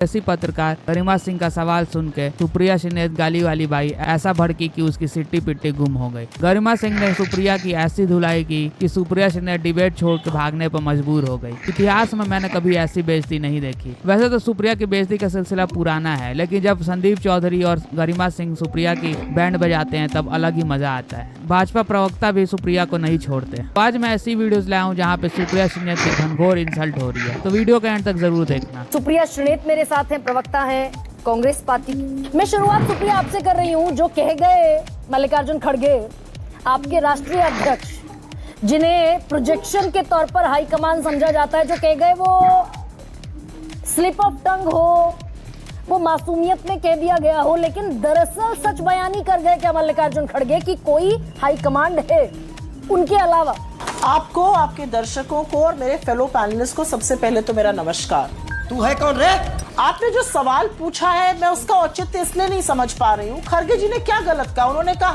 ऐसी पत्रकार गरिमा सिंह का सवाल सुन के सुप्रिया सिन्हा गाली वाली बाई ऐसा भड़की कि उसकी सिट्टी पिट्टी गुम हो गई। गरिमा सिंह ने सुप्रिया की ऐसी धुलाई की कि सुप्रिया सिन्हा डिबेट छोड़ के भागने पर मजबूर हो गई। इतिहास में मैंने कभी ऐसी बेइज्जती नहीं देखी। वैसे तो सुप्रिया की बेइज्जती का सिलसिला पुराना है, लेकिन जब संदीप चौधरी और गरिमा सिंह सुप्रिया की बैंड बजाते हैं तब अलग ही मजा आता है। भाजपा प्रवक्ता भी सुप्रिया को नहीं छोड़ते। आज मैं ऐसी वीडियोस लाया हूँ जहाँ पे सुप्रिया सिन्हा की घनघोर इंसल्ट हो रही है, तो वीडियो के एंड तक जरूर देखना। सुप्रिया सिन्हा मेरे साथ हैं, प्रवक्ता हैं कांग्रेस पार्टी। मैं शुरुआत सुप्रिया आपसे कर रही हूँ। जो कह गए मल्लिकार्जुन खड़गे, आपके राष्ट्रीय अध्यक्ष, जिन्हें प्रोजेक्शन के तौर पर हाईकमान समझा जाता है, जो कह गए वो स्लिप ऑफ टंग हो, वो मासूमियत में कह दिया गया हो, लेकिन दरअसल सच बयानी कर गए क्या मल्लिकार्जुन खड़गे कि कोई हाईकमांड है उनके अलावा? आपको, आपके दर्शकों को और मेरे फेलो पैनलिस्ट को सबसे पहले तो मेरा नमस्कार। तू है कौन रे? आपने जो सवाल पूछा है मैं उसका औचित्य इसलिए नहीं समझ पा रही हूँ। खड़गे जी ने क्या गलत कहा? उन्होंने कहा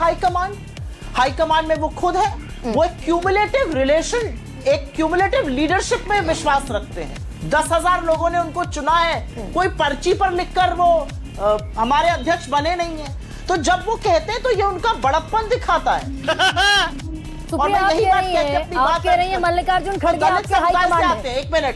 हाईकमांड में वो खुद है, वो एक क्यूमुलेटिव रिलेशन, एक क्यूमुलेटिव लीडरशिप में विश्वास रखते हैं। 10,000 लोगों ने उनको चुना है, कोई पर्ची पर लिखकर वो हमारे अध्यक्ष बने नहीं है। तो जब वो कहते हैं तो ये उनका बड़प्पन दिखाता है। सुप्रिया आप कह रही हैं मल्लिकार्जुन खड़गे आपके हाईकमांड है। एक मिनट,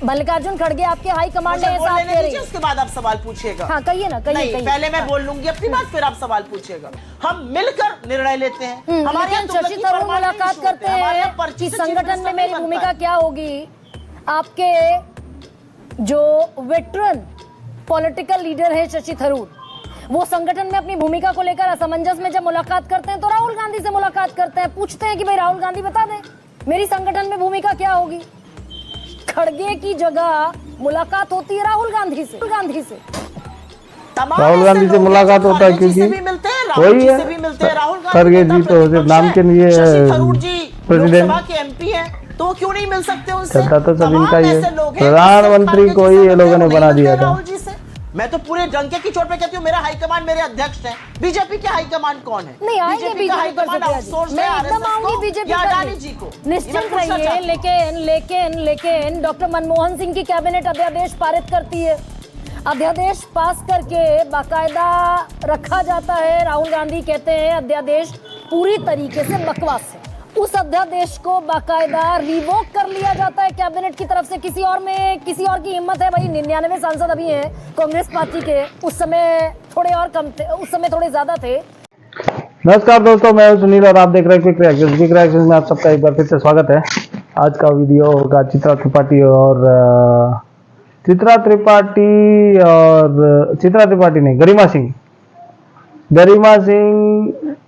मल्लिकार्जुन खड़गे आपके हाईकमांड है, ऐसा आप कह रही हैं। उसके बाद आप सवाल पूछिएगा। हाँ कहिए ना, कहिए। पहले मैं बोल लूंगी अपनी बात, फिर आप सवाल पूछिएगा। हम मिलकर निर्णय लेते हैं। हमारे यहाँ शशि थरूर मुलाकात करते हैं कि संगठन में मेरी भूमिका क्या होगी। आपके जो वेटरन पॉलिटिकल लीडर है शशि थरूर, वो संगठन में अपनी भूमिका को लेकर असमंजस में जब मुलाकात करते हैं तो राहुल गांधी से मुलाकात करते हैं, पूछते हैं कि भाई राहुल गांधी बता दें मेरी संगठन में भूमिका क्या होगी। खड़गे की जगह मुलाकात होती है राहुल गांधी से। राहुल गांधी से मुलाकात होता है क्योंकि वही है खड़गे जी तो सिर्फ नाम के लिए प्रेसिडेंट के एमपी हैं, तो क्यों नहीं मिल सकते उनसे? तो सब इनका ही है। प्रधानमंत्री को ही ये लोगों ने बना दिया था। मैं तो पूरे डंके की चोट पे कहती हूँ मेरा हाईकमांड मेरे अध्यक्ष है। बीजेपी के हाईकमांड कौन है? नहीं आएंगे बीजेपी पर, मैं एकदम आऊंगी बीजेपी पर, निश्चिंत रहिए। लेकिन डॉक्टर मनमोहन सिंह की कैबिनेट अध्यादेश पारित करती है। अध्यादेश पास करके बाकायदा रखा जाता है। राहुल गांधी कहते हैं अध्यादेश पूरी तरीके से बकवास है। उस अध्यादेश को बाकायदा रिवोक कर लिया जाता है कैबिनेट की तरफ से। किसी और की हिम्मत है भाई? 99 सांसद अभी हैं कांग्रेस पार्टी के, उस समय थोड़े और कम थे, उस समय थोड़े ज्यादा थे। नमस्कार दोस्तों, मैं सुनील और आप देख रहे हैं क्विक रिएक्शन में आप सबका एक बार फिर से स्वागत है। आज का वीडियो होगा चित्रा त्रिपाठी नहीं, गरिमा सिंह,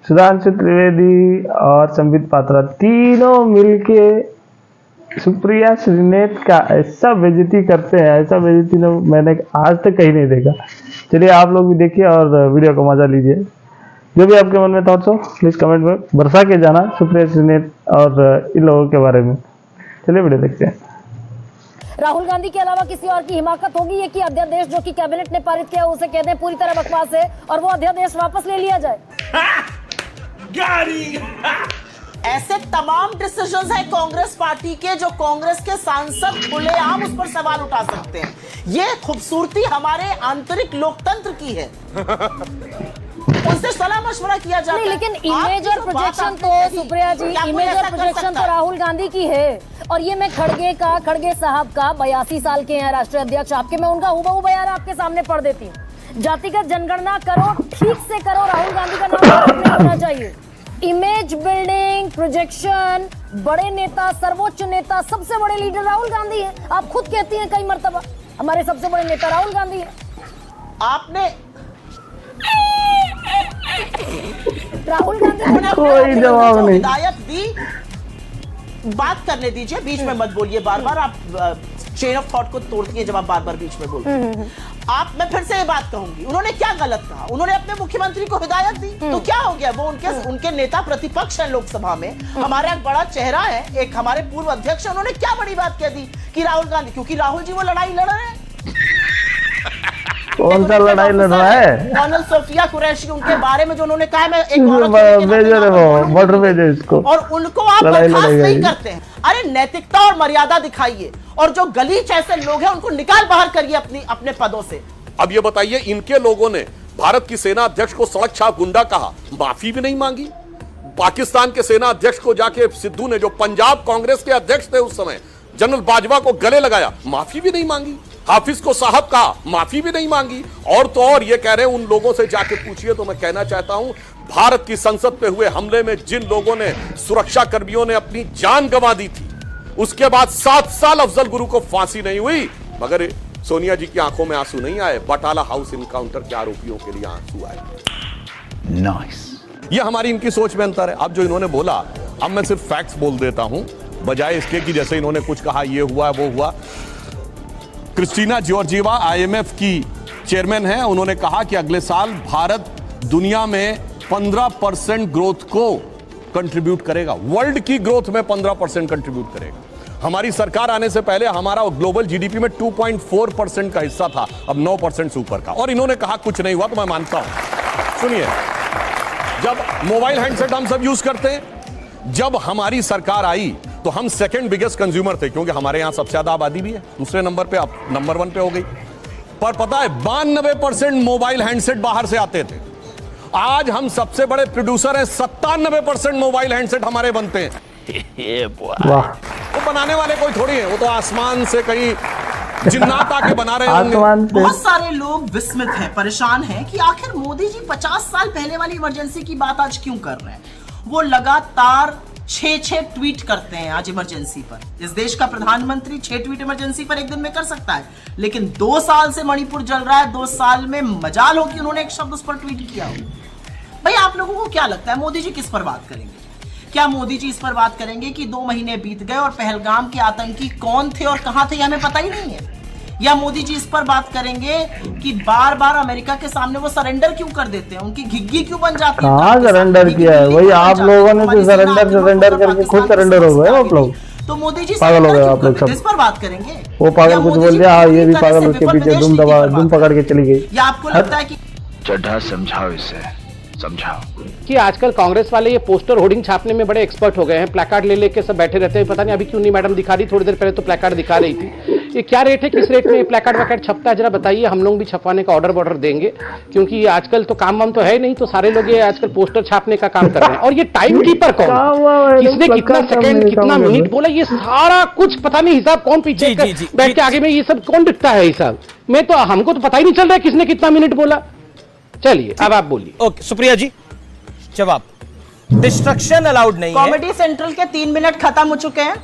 सुधांशु त्रिवेदी और संबित पात्रा तीनों मिलके सुप्रिया सिन्हा का ऐसा बेइज्जती करते हैं, ऐसा बेइज्जती मैंने आज तक कहीं नहीं देखा। चलिए आप लोग भी देखिए और वीडियो को मजा लीजिए। जो भी आपके मन में थॉट्स हो प्लीज कमेंट में बरसा के जाना सुप्रिया सिन्हा और इन लोगों के बारे में। चलिए वीडियो देखते हैं। राहुल गांधी के अलावा किसी और की हिमाकत होगी ये कि अध्यादेश जो कि कैबिनेट ने पारित किया उसे कहते हैं पूरी तरह बकवास है और वो अध्यादेश वापस ले लिया जाए। ऐसे तमाम डिसीजंस है कांग्रेस पार्टी के जो कांग्रेस के सांसद खुलेआम उस पर सवाल उठा सकते हैं। ये खूबसूरती हमारे आंतरिक लोकतंत्र की है। उनसे सलाह मशवरा किया जाता है। लेकिन इमेज और प्रोजेक्शन तो सुप्रिया जी, इमेज और प्रोजेक्शन तो राहुल गांधी की है। और ये मैं खड़गे साहब का 82 साल के हैं राष्ट्रीय अध्यक्ष आपके, मैं उनका हूबहू बयान आपके सामने पढ़ देती हूँ। जातिगत जनगणना करो, ठीक से करो, राहुल गांधी का नाम नहीं होना चाहिए। इमेज बिल्डिंग, प्रोजेक्शन, बड़े नेता, सर्वोच्च नेता, सबसे बड़े लीडर राहुल गांधी हैं। आप खुद कहती हैं कई मर्तबा हमारे सबसे बड़े नेता राहुल गांधी हैं। आपने राहुल गांधी कोई जवाब नहीं, हिदायत दी, बात करने दीजिए, बीच में मत बोलिए बार बार। आप चेन ऑफ थॉट को तोड़ती है जब आप बार बार बीच में बोलते हैं। मैं फिर से ये बात कहूंगी, उन्होंने क्या गलत कहा? उन्होंने अपने मुख्यमंत्री को हिदायत दी, तो क्या हो गया? वो उनके नेता प्रतिपक्ष हैं लोकसभा में, हमारा एक बड़ा चेहरा है, एक हमारे पूर्व अध्यक्ष है। उन्होंने क्या बड़ी बात कह दी कि राहुल गांधी, क्योंकि राहुल जी वो लड़ाई लड़ रहे हैं। कौन सा लड़ाई लड़ रहा है? कर्नल सोफिया कुरैशी, उनके बारे में जो उन्होंने कहा है, मैं एक भेजो वो बॉर्डर भेजो इसको, और उनको आप लड़ाई बर्खास्त नहीं लड़ेगा करते हैं। अरे नैतिकता और मर्यादा दिखाइए, और जो गलीच ऐसे लोग हैं उनको निकाल बाहर करिए अपने पदों से। अब ये बताइए, इनके लोगों ने भारत की सेना अध्यक्ष को सड़क छाप गुंडा कहा, माफी भी नहीं मांगी। पाकिस्तान के सेना अध्यक्ष को जाके सिद्धू ने, जो पंजाब कांग्रेस के अध्यक्ष थे उस समय, जनरल बाजवा को गले लगाया, माफी भी नहीं मांगी। हाफिज को साहब कहा, माफी भी नहीं मांगी। और तो और ये कह रहे हैं, उन लोगों से जाके पूछिए। तो मैं कहना चाहता हूं, भारत की संसद पे हुए हमले में जिन लोगों ने, सुरक्षा कर्मियों ने अपनी जान गंवा दी थी, उसके बाद 7 साल अफजल गुरु को फांसी नहीं हुई, मगर सोनिया जी की आंखों में आंसू नहीं आए। बटाला हाउस इनकाउंटर के आरोपियों के लिए आंसू आए। नाइस। ये हमारी इनकी सोच में अंतर है। अब जो इन्होंने बोला, अब मैं सिर्फ फैक्ट्स बोल देता हूं, बजाय इसके कि जैसे इन्होंने कुछ कहा ये हुआ वो हुआ। क्रिस्टीना जॉर्जिवा आईएमएफ की चेयरमैन है, उन्होंने कहा कि अगले साल भारत दुनिया में 15% ग्रोथ को कंट्रीब्यूट करेगा, वर्ल्ड की ग्रोथ में 15% कंट्रीब्यूट करेगा। हमारी सरकार आने से पहले हमारा ग्लोबल जीडीपी में 2.4% का हिस्सा था, अब 9% से ऊपर का। और इन्होंने कहा कुछ नहीं हुआ, तो मैं मानता हूं। सुनिए, जब मोबाइल हैंडसेट हम सब यूज करते हैं, जब हमारी सरकार आई तो हम सेकंड बिगेस्ट कंज्यूमर थे, क्योंकि हमारे यहां सबसे ज्यादा आबादी भी है। दूसरे नंबर पे, अब नंबर 1 पे हो गई। पर पता है, 92% मोबाइल हैंडसेट बाहर से आते थे। आज हम सबसे बड़े प्रोड्यूसर हैं, 97% मोबाइल हैंडसेट हमारे बनते हैं। वाह, वो बनाने वाले कोई थोड़ी है, वो तो आसमान से कहीं जिन्नात आके बना रहे होंगे। आसमान से बहुत सारे लोग विस्मित हैं, परेशान हैं कि आखिर मोदी जी 50 साल पहले वाली इमरजेंसी की बात आज क्यों कर रहे हैं। वो लगातार 6 ट्वीट करते हैं आज इमरजेंसी पर। इस देश का प्रधानमंत्री 6 ट्वीट इमरजेंसी पर एक दिन में कर सकता है, लेकिन 2 साल से मणिपुर जल रहा है, 2 साल में मजाल हो कि उन्होंने एक शब्द उस पर ट्वीट किया हो। भाई, आप लोगों को क्या लगता है, मोदी जी किस पर बात करेंगे? क्या मोदी जी इस पर बात करेंगे कि 2 महीने बीत गए और पहलगाम के आतंकी कौन थे और कहां थे, हमें पता ही नहीं है? या मोदी जी इस पर बात करेंगे कि बार बार अमेरिका के सामने वो सरेंडर क्यों कर देते हैं, उनकी घिग्गी क्यों बन जाती है? कहाँ सरेंडर किया है? वही आप लोगों ने तो सरेंडर करके खुद सरेंडर हो गए आप लोग। तो मोदी जी पागल हो गए आप लोग सब। इस पर बात करेंगे। वो पागल कुछ बोल दिया, हाँ ये भी पागल, उसके पीछे दुम पकड़ के चली गई। या आपको लगता है कि चड्ढा समझाओ इसे, समझाओ कि आजकल कांग्रेस वाले ये पोस्टर होर्डिंग छापने में बड़े एक्सपर्ट हो गए हैं। प्लेकार्ड ले लेके सब बैठे रहते हैं, पता नहीं अभी क्यों नहीं मैडम दिखा रही, थोड़ी देर पहले तो प्लेकार्ड दिखा रही थी। ये क्या रेट है, किस रेट में ये प्लेकार्ड वैकार्ड छपता है, जरा बताइए। हम लोग भी छपवाने का ऑर्डर देंगे, क्योंकि ये आजकल तो काम वाम तो है नहीं, तो सारे लोग ये आजकल पोस्टर छापने का काम कर रहे हैं। और ये टाइम कीपर कौन, किसने कितना सेकंड कितना मिनट बोला, ये सारा कुछ पता नहीं, हिसाब कौन पीछे बैठ के आगे में ये सब कौन दिखता है हिसाब में, तो हमको तो पता ही नहीं चल रहा है किसने कितना मिनट बोला। चलिए अब आप बोलिए। ओके, सुप्रिया जी जवाब। डिस्ट्रक्शन अलाउड नहीं है। कॉमेडी सेंट्रल के 3 मिनट खत्म हो चुके हैं।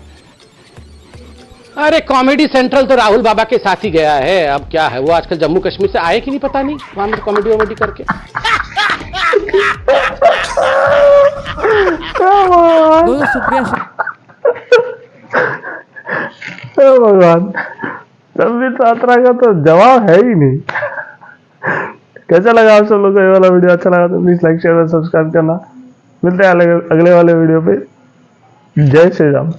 अरे कॉमेडी सेंट्रल तो राहुल बाबा के साथ ही गया है, अब क्या है, वो आजकल जम्मू कश्मीर से आए कि नहीं पता नहीं, वहां में कॉमेडी वॉमेडी करके। दोस्तों, सुप्रिया भगवान, संबित पात्रा का तो जवाब है ही नहीं। कैसा लगा आप सब लोग को ये वाला वीडियो? अच्छा लगा तो प्लीज लाइक शेयर और सब्सक्राइब करना। मिलते हैं अगले वाले वीडियो पे। जय श्री राम।